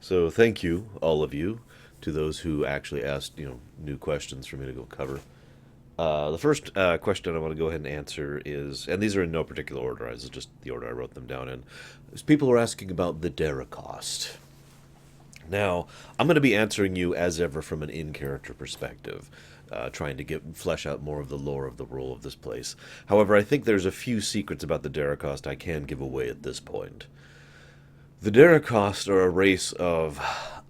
So thank you, all of you, to those who actually asked, new questions for me to go cover. The first question I want to go ahead and answer is, and these are in no particular order, this is just the order I wrote them down in, is people are asking about the Dericost. Now, I'm going to be answering you as ever from an in-character perspective, trying to flesh out more of the lore of the role of this place. However, I think there's a few secrets about the Dericost I can give away at this point. The Dericost are a race of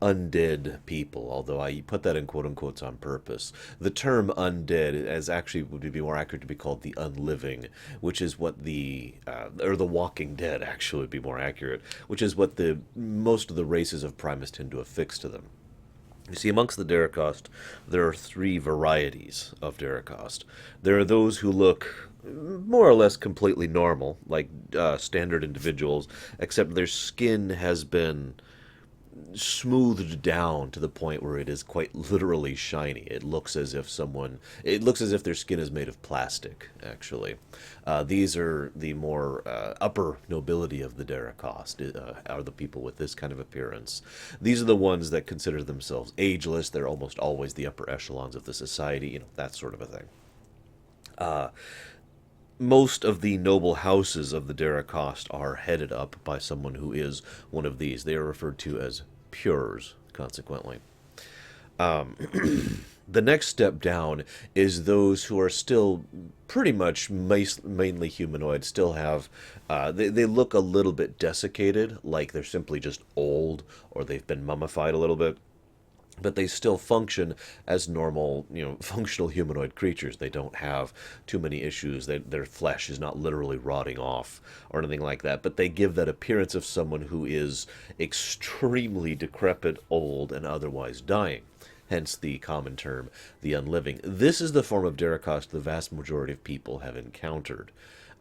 undead people, although I put that in quote unquotes on purpose. The term undead as actually would be more accurate to be called the unliving, which is what or the walking dead actually would be more accurate, which is what the most of the races of Primus tend to affix to them. You see, amongst the Dericost, there are three varieties of Dericost. There are those who look more or less completely normal, like standard individuals, except their skin has been smoothed down to the point where it is quite literally shiny. It looks as if their skin is made of plastic, actually. These are the more upper nobility of the Dericost, are the people with this kind of appearance. These are the ones that consider themselves ageless. They're almost always the upper echelons of the society, that sort of a thing. Most of the noble houses of the Dericost are headed up by someone who is one of these. They are referred to as pures, consequently. The next step down is those who are still pretty much mainly humanoid, still have, they look a little bit desiccated, like they're simply just old or they've been mummified a little bit, but they still function as normal, functional humanoid creatures. They don't have too many issues. Their flesh is not literally rotting off or anything like that, but they give that appearance of someone who is extremely decrepit, old, and otherwise dying. Hence the common term, the unliving. This is the form of Dericost the vast majority of people have encountered.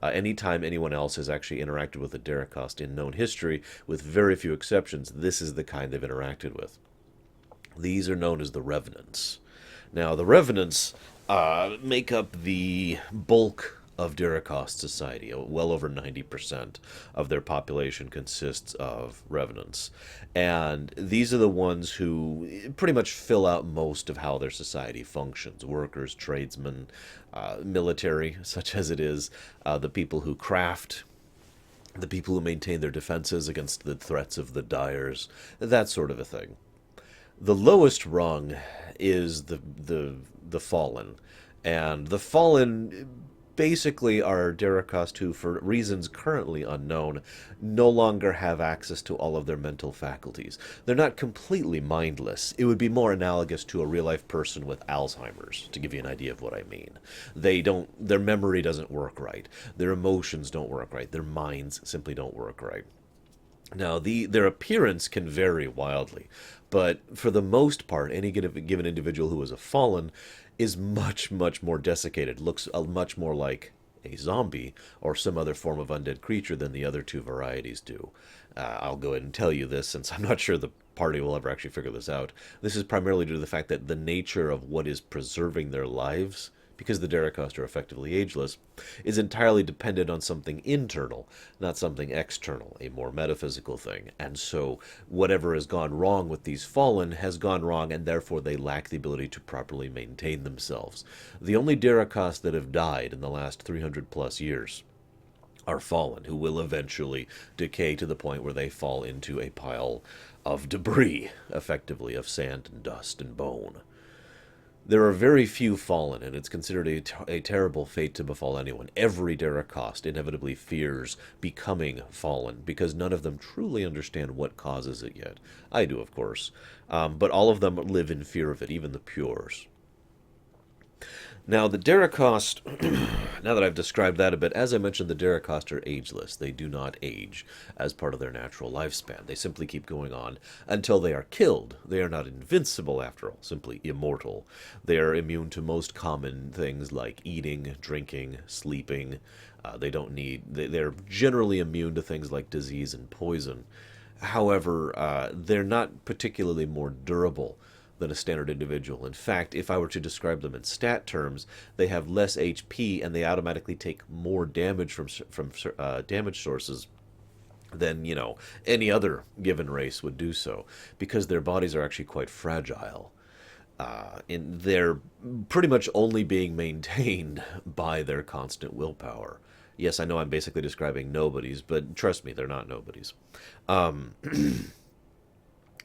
Anytime anyone else has actually interacted with a Dericost in known history, with very few exceptions, this is the kind they've interacted with. These are known as the Revenants. Now, the Revenants make up the bulk of Dericost society. Well over 90% of their population consists of Revenants. And these are the ones who pretty much fill out most of how their society functions. Workers, tradesmen, military, such as it is, the people who craft, the people who maintain their defenses against the threats of the Dyers, that sort of a thing. The lowest rung is the fallen, and the fallen basically are Dericost who, for reasons currently unknown, no longer have access to all of their mental faculties. They're not completely mindless. It would be more analogous to a real life person with Alzheimer's, to give you an idea of what I mean. Their memory doesn't work right. Their emotions don't work right. Their minds simply don't work right. Now, their appearance can vary wildly, but for the most part, any given individual who is a fallen is much, much more desiccated, looks much more like a zombie or some other form of undead creature than the other two varieties do. I'll go ahead and tell you this since I'm not sure the party will ever actually figure this out. This is primarily due to the fact that the nature of what is preserving their lives, because the Dericost are effectively ageless, is entirely dependent on something internal, not something external, a more metaphysical thing. And so whatever has gone wrong with these fallen has gone wrong, and therefore they lack the ability to properly maintain themselves. The only Dericost that have died in the last 300 plus years are fallen, who will eventually decay to the point where they fall into a pile of debris, effectively, of sand and dust and bone. There are very few fallen, and it's considered a terrible fate to befall anyone. Every Dericost inevitably fears becoming fallen, because none of them truly understand what causes it yet. I do, of course, but all of them live in fear of it, even the pures. Now, the Dericost, now that I've described that a bit, as I mentioned, the Dericost are ageless. They do not age as part of their natural lifespan. They simply keep going on until they are killed. They are not invincible, after all, simply immortal. They are immune to most common things like eating, drinking, sleeping. They're generally immune to things like disease and poison. However, they're not particularly more durable than a standard individual. In fact, if I were to describe them in stat terms, they have less HP and they automatically take more damage from damage sources than any other given race would do so, because their bodies are actually quite fragile. And they're pretty much only being maintained by their constant willpower. Yes, I know I'm basically describing nobodies, but trust me, they're not nobodies. Um,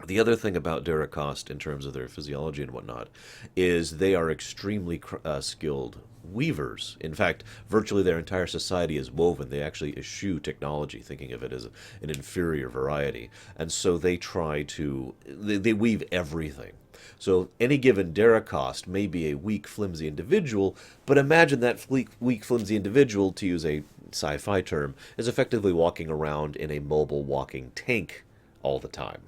the other thing about Dericost, in terms of their physiology and whatnot, is they are extremely skilled weavers. In fact, virtually their entire society is woven. They actually eschew technology, thinking of it as an inferior variety. And so they try to, they weave everything. So any given Dericost may be a weak, flimsy individual, but imagine that weak, flimsy individual, to use a sci-fi term, is effectively walking around in a mobile walking tank all the time.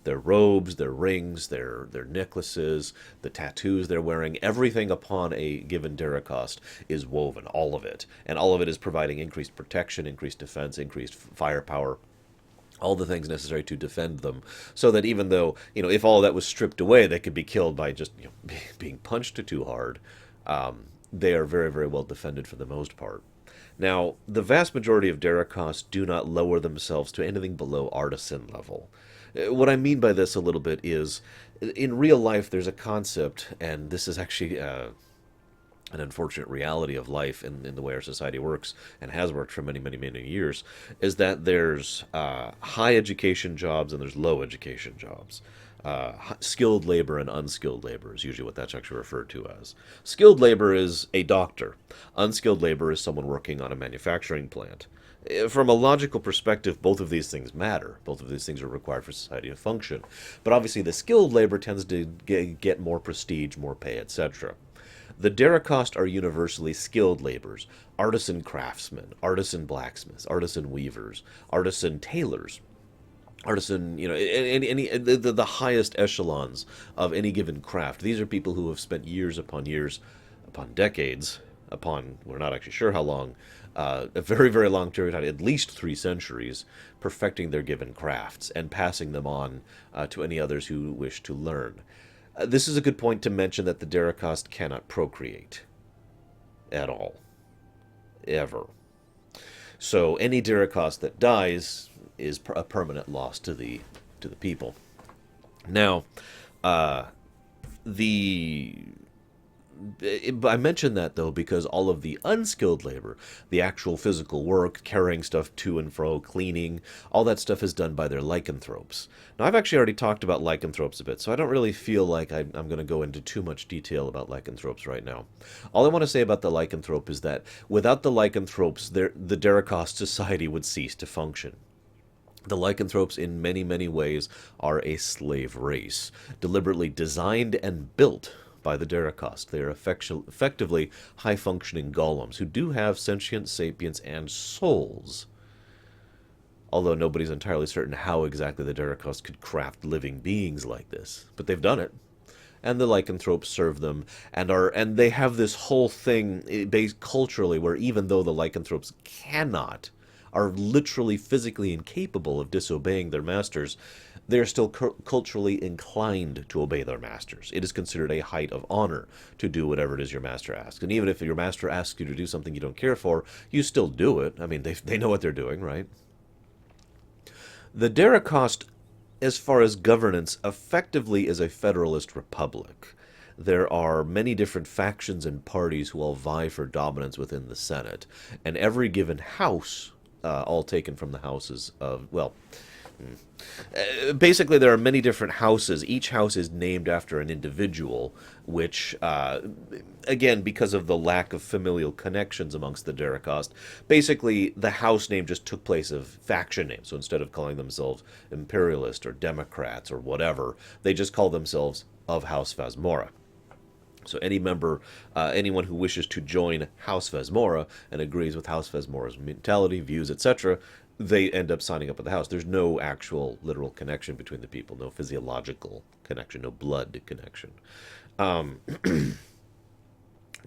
Their robes, their rings, their necklaces, the tattoos they're wearing, everything upon a given Dericost is woven, all of it. And all of it is providing increased protection, increased defense, increased firepower, all the things necessary to defend them, so that even though, if all that was stripped away, they could be killed by just being punched too hard, they are very, very well defended for the most part. Now, the vast majority of Dericosts do not lower themselves to anything below artisan level. What I mean by this a little bit is, in real life, there's a concept, and this is actually an unfortunate reality of life in the way our society works and has worked for many, many, many years, is that there's high education jobs and there's low education jobs. Skilled labor and unskilled labor is usually what that's actually referred to as. Skilled labor is a doctor. Unskilled labor is someone working on a manufacturing plant. From a logical perspective, both of these things matter. Both of these things are required for society to function. But obviously, the skilled labor tends to get more prestige, more pay, etc. The Dericost are universally skilled laborers, artisan craftsmen, artisan blacksmiths, artisan weavers, artisan tailors, artisan, the highest echelons of any given craft. These are people who have spent years, upon decades, upon, we're not actually sure how long, a very, very long period of time, at least 3 centuries, perfecting their given crafts and passing them on to any others who wish to learn. This is a good point to mention that the Dericost cannot procreate at all, ever. So any Dericost that dies is a permanent loss to the people. Now, the I mention that, though, because all of the unskilled labor, the actual physical work, carrying stuff to and fro, cleaning, all that stuff is done by their lycanthropes. Now, I've actually already talked about lycanthropes a bit, so I don't really feel like I'm going to go into too much detail about lycanthropes right now. All I want to say about the lycanthrope is that without the lycanthropes, the Dericost society would cease to function. The lycanthropes, in many, many ways, are a slave race, deliberately designed and built by the Dericost. They are effectively high-functioning golems who do have sentience, sapience, and souls. Although nobody's entirely certain how exactly the Dericost could craft living beings like this. But they've done it. And the lycanthropes serve them, and they have this whole thing based culturally where even though the lycanthropes are literally physically incapable of disobeying their masters, they are still culturally inclined to obey their masters. It is considered a height of honor to do whatever it is your master asks. And even if your master asks you to do something you don't care for, you still do it. I mean, they know what they're doing, right? The Dericost, as far as governance, effectively is a federalist republic. There are many different factions and parties who all vie for dominance within the Senate, and every given house, all taken from the houses of, well, basically, there are many different houses. Each house is named after an individual, which, again, because of the lack of familial connections amongst the Dericost, basically the house name just took place of faction names. So instead of calling themselves Imperialist or Democrats or whatever, they just call themselves of House Phasmora. So any member, anyone who wishes to join House Phasmora and agrees with House Phasmora's mentality, views, etc., they end up signing up with the house. There's no actual literal connection between the people, no physiological connection, no blood connection. Um,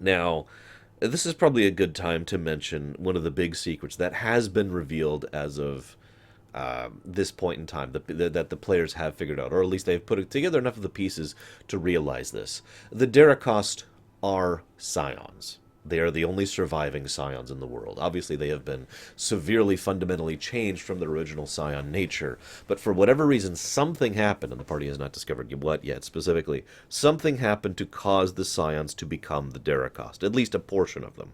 Now, this is probably a good time to mention one of the big secrets that has been revealed as of this point in time, that the players have figured out, or at least they've put together enough of the pieces to realize this. The Dericost are Scions. They are the only surviving Scions in the world. Obviously, they have been severely fundamentally changed from their original Scion nature, but for whatever reason, something happened, and the party has not discovered what yet specifically. Something happened to cause the Scions to become the Dericost, at least a portion of them.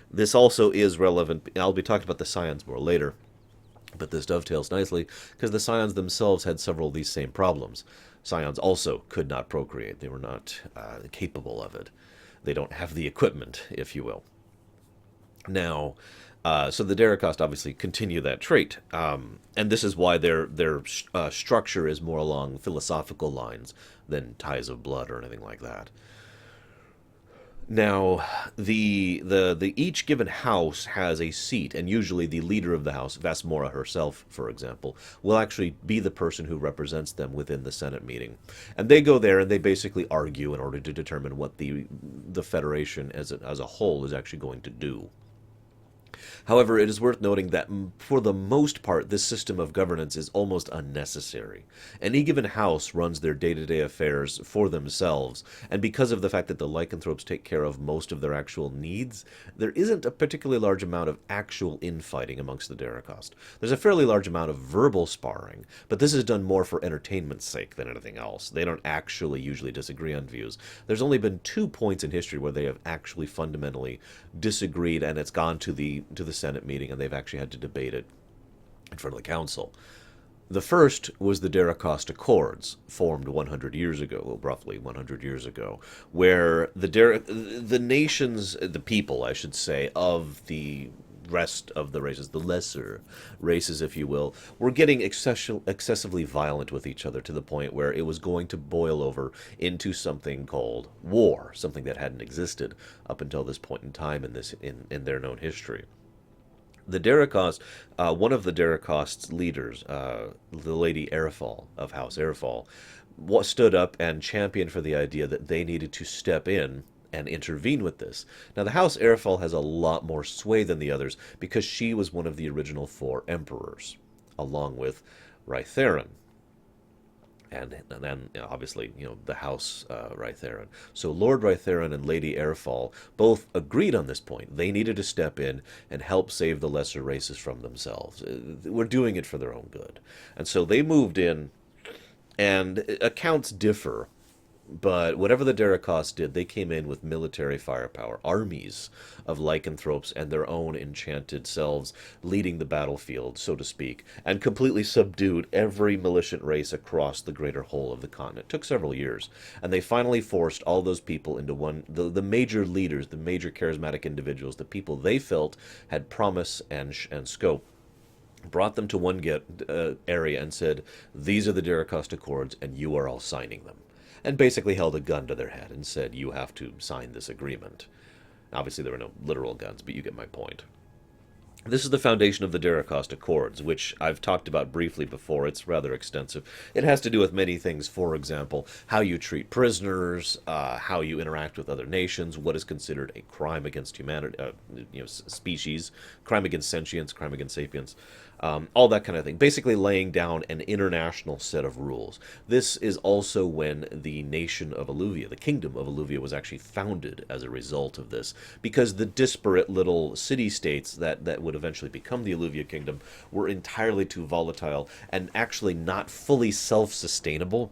This also is relevant. I'll be talking about the Scions more later, but this dovetails nicely because the Scions themselves had several of these same problems. Scions also could not procreate. They were not capable of it. They don't have the equipment, if you will. Now, so the Dericost obviously continue that trait, and this is why their structure is more along philosophical lines than ties of blood or anything like that. Now, the each given house has a seat, and usually the leader of the house, Vasmora herself, for example, will actually be the person who represents them within the Senate meeting, and they go there and they basically argue in order to determine what the Federation as a whole is actually going to do. However, it is worth noting that for the most part, this system of governance is almost unnecessary. Any given house runs their day-to-day affairs for themselves, and because of the fact that the lycanthropes take care of most of their actual needs, there isn't a particularly large amount of actual infighting amongst the Dericost. There's a fairly large amount of verbal sparring, but this is done more for entertainment's sake than anything else. They don't actually usually disagree on views. There's only been 2 points in history where they have actually fundamentally disagreed, and it's gone to the Senate meeting, and they've actually had to debate it in front of the council. The first was the Dericost Accords, formed 100 years ago, well, roughly 100 years ago, where the nations, the people, I should say, of the rest of the races, the lesser races, if you will, were getting excessively violent with each other to the point where it was going to boil over into something called war, something that hadn't existed up until this point in time in their known history. The Dericost, one of the Dericost's leaders, the Lady Airfall of House Airfall, stood up and championed for the idea that they needed to step in and intervene with this. Now, the House Airfall has a lot more sway than the others because she was one of the original 4 emperors, along with Rytheron. And then, obviously, the House Rytheron. So Lord Rytheron and Lady Airfall both agreed on this point. They needed to step in and help save the lesser races from themselves. We're doing it for their own good. And so they moved in, and accounts differ. But whatever the Dericost did, they came in with military firepower, armies of lycanthropes and their own enchanted selves leading the battlefield, so to speak, and completely subdued every militant race across the greater whole of the continent. It took several years, and they finally forced all those people into the major leaders, the major charismatic individuals, the people they felt had promise and scope, brought them to one area and said, "These are the Dericost Accords, and you are all signing them." And basically held a gun to their head and said, "You have to sign this agreement." Obviously, there were no literal guns, but you get my point. This is the foundation of the Dericost Accords, which I've talked about briefly before. It's rather extensive. It has to do with many things. For example, how you treat prisoners, how you interact with other nations, what is considered a crime against humanity, species, crime against sentience, crime against sapience, all that kind of thing. Basically laying down an international set of rules. This is also when the nation of Alluvia, the kingdom of Alluvia, was actually founded as a result of this, because the disparate little city-states that would eventually become the Alluvia kingdom were entirely too volatile and actually not fully self-sustainable.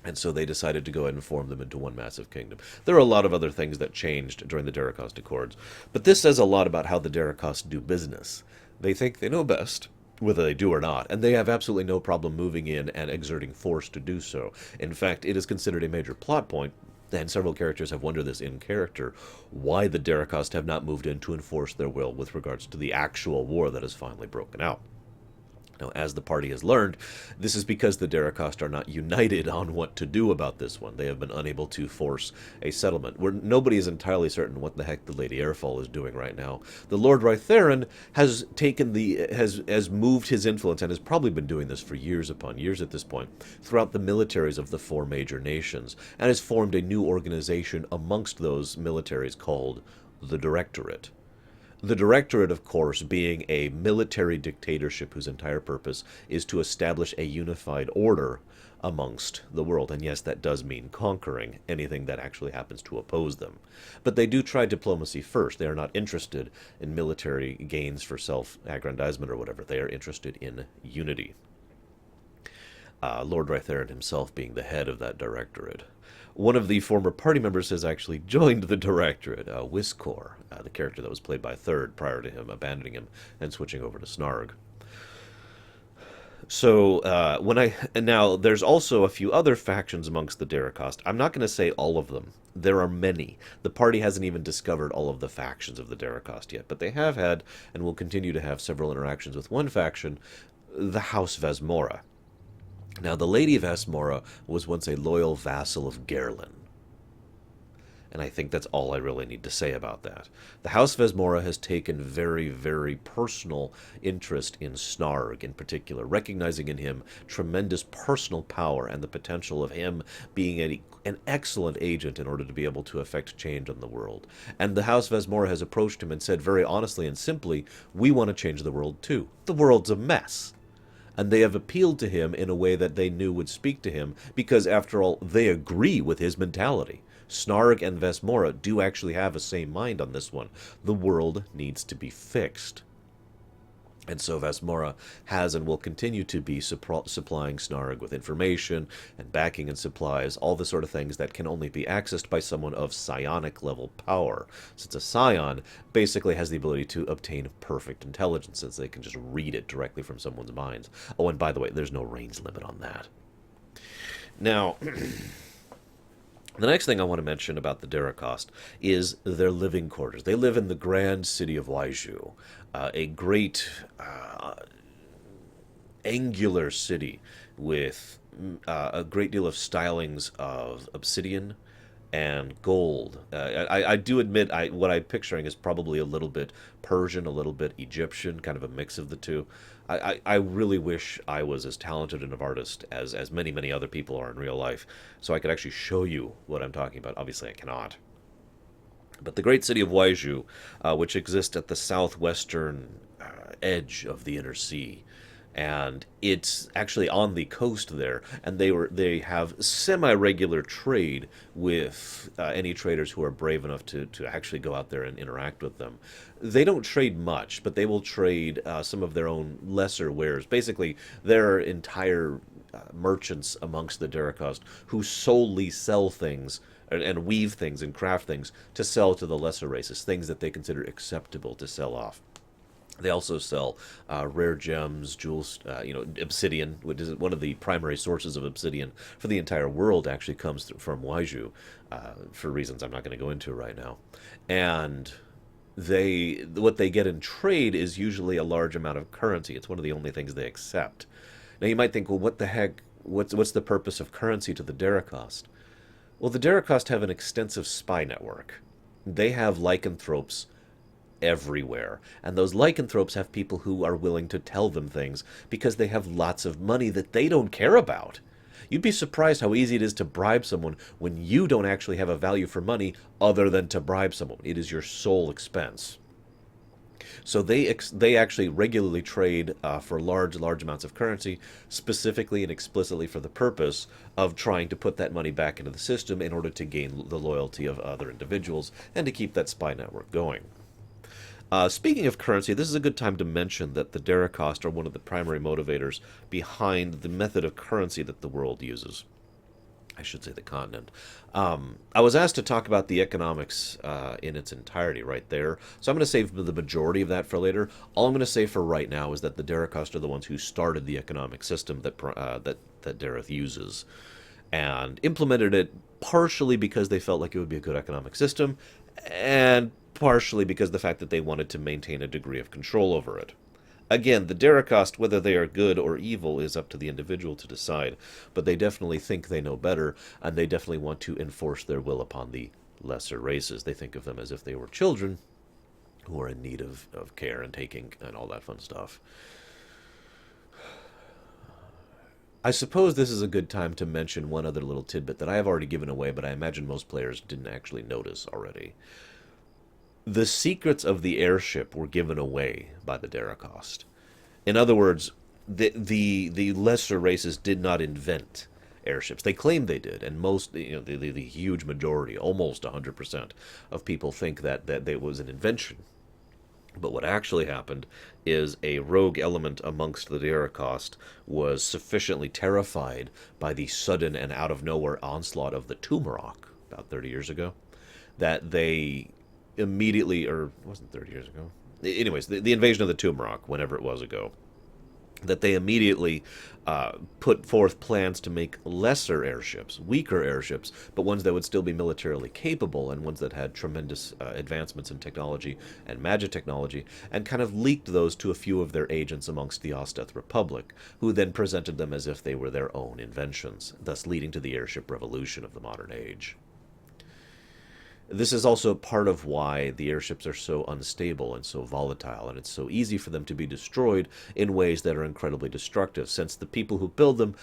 And so they decided to go ahead and form them into one massive kingdom. There are a lot of other things that changed during the Dericost Accords, but this says a lot about how the Dericost do business. They think they know best, whether they do or not, and they have absolutely no problem moving in and exerting force to do so. In fact, it is considered a major plot point, and several characters have wondered this in character, why the Dericost have not moved in to enforce their will with regards to the actual war that has finally broken out. Now, as the party has learned, this is because the Dericost are not united on what to do about this one. They have been unable to force a settlement, where nobody is entirely certain what the heck the Lady Airfall is doing right now. The Lord Rytheron has has moved his influence, and has probably been doing this for years upon years at this point, throughout the militaries of the 4 major nations, and has formed a new organization amongst those militaries called the Directorate. The Directorate, of course, being a military dictatorship whose entire purpose is to establish a unified order amongst the world. And yes, that does mean conquering anything that actually happens to oppose them. But they do try diplomacy first. They are not interested in military gains for self-aggrandizement or whatever. They are interested in unity. Lord Rytherin himself being the head of that directorate. One of the former party members has actually joined the directorate, Whiskor, the character that was played by Third prior to him abandoning him and switching over to Snarg. So now there's also a few other factions amongst the Dericost. I'm not going to say all of them. There are many. The party hasn't even discovered all of the factions of the Dericost yet, but they have had and will continue to have several interactions with one faction, the House Vesmora. Now, the Lady Vesmora was once a loyal vassal of Gerlin. And I think that's all I really need to say about that. The House Vesmora has taken very, very personal interest in Snarg in particular, recognizing in him tremendous personal power and the potential of him being an excellent agent in order to be able to effect change on the world. And the House Vesmora has approached him and said very honestly and simply, we want to change the world too. The world's a mess. And they have appealed to him in a way that they knew would speak to him, because, after all, they agree with his mentality. Snarg and Vesmora do actually have a same mind on this one. The world needs to be fixed. And so Vesmora has and will continue to be supplying Snarg with information and backing and supplies, all the sort of things that can only be accessed by someone of psionic level power, since a Scion basically has the ability to obtain perfect intelligence, since they can just read it directly from someone's minds. Oh, and by the way, there's no range limit on that. Now, the next thing I want to mention about the Dericost is their living quarters. They live in the grand city of Waiju, a great angular city with a great deal of stylings of obsidian and gold. I do admit what I'm picturing is probably a little bit Persian, a little bit Egyptian, kind of a mix of the two. I really wish I was as talented an artist as many, many other people are in real life, so I could actually show you what I'm talking about. Obviously, I cannot. But the great city of Waiju, which exists at the southwestern edge of the inner sea, and it's actually on the coast there, and they have semi-regular trade with any traders who are brave enough to actually go out there and interact with them. They don't trade much, but they will trade some of their own lesser wares. Basically, there are entire merchants amongst the Dericost who solely sell things and weave things and craft things to sell to the lesser races, things that they consider acceptable to sell off. They also sell rare gems, jewels, obsidian, which is one of the primary sources of obsidian for the entire world, actually comes from Waiju, for reasons I'm not going to go into right now. And what they get in trade is usually a large amount of currency. It's one of the only things they accept. Now you might think, well, what the heck? What's the purpose of currency to the Dericost? Well, the Dericost have an extensive spy network. They have lycanthropes everywhere, and those lycanthropes have people who are willing to tell them things because they have lots of money that they don't care about. You'd be surprised how easy it is to bribe someone when you don't actually have a value for money other than to bribe someone. It is your sole expense. So they actually regularly trade for large amounts of currency, specifically and explicitly for the purpose of trying to put that money back into the system in order to gain the loyalty of other individuals and to keep that spy network going. Speaking of currency, this is a good time to mention that the Dericost are one of the primary motivators behind the method of currency that the world uses. I should say the continent. I was asked to talk about the economics in its entirety right there, so I'm going to save the majority of that for later. All I'm going to say for right now is that the Dericost are the ones who started the economic system that Dareth uses, and implemented it partially because they felt like it would be a good economic system, and partially because the fact that they wanted to maintain a degree of control over it. Again, the Dericost, whether they are good or evil, is up to the individual to decide, but they definitely think they know better, and they definitely want to enforce their will upon the lesser races. They think of them as if they were children who are in need of care and taking and all that fun stuff. I suppose this is a good time to mention one other little tidbit that I have already given away, but I imagine most players didn't actually notice already. The secrets of the airship were given away by the Dericost. In other words, the lesser races did not invent airships. They claim they did, and most, the huge majority, almost 100% of people think that it was an invention. But what actually happened is a rogue element amongst the Dericost was sufficiently terrified by the sudden and out of nowhere onslaught of the Tumorok about 30 years ago that they immediately, or it wasn't 30 years ago. Anyways, the invasion of the Tumorok, whenever it was ago, that they immediately put forth plans to make lesser airships, weaker airships, but ones that would still be militarily capable and ones that had tremendous advancements in technology and magic technology, and kind of leaked those to a few of their agents amongst the Osteth Republic, who then presented them as if they were their own inventions, thus leading to the airship revolution of the modern age. This is also part of why the airships are so unstable and so volatile, and it's so easy for them to be destroyed in ways that are incredibly destructive, since the people who build them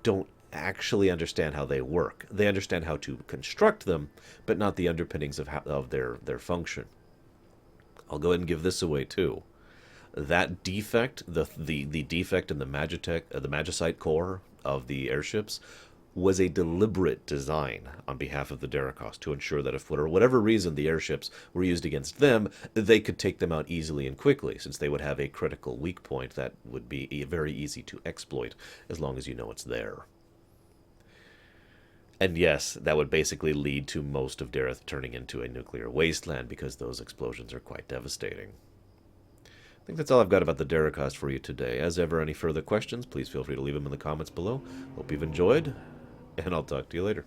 don't actually understand how they work. They understand how to construct them, but not the underpinnings of their function. I'll go ahead and give this away too. That defect, the defect in the the magicite core of the airships, was a deliberate design on behalf of the Dericost to ensure that if for whatever reason the airships were used against them, they could take them out easily and quickly, since they would have a critical weak point that would be very easy to exploit as long as you know it's there. And yes, that would basically lead to most of Dareth turning into a nuclear wasteland, because those explosions are quite devastating. I think that's all I've got about the Dericost for you today. As ever, any further questions, please feel free to leave them in the comments below. Hope you've enjoyed, and I'll talk to you later.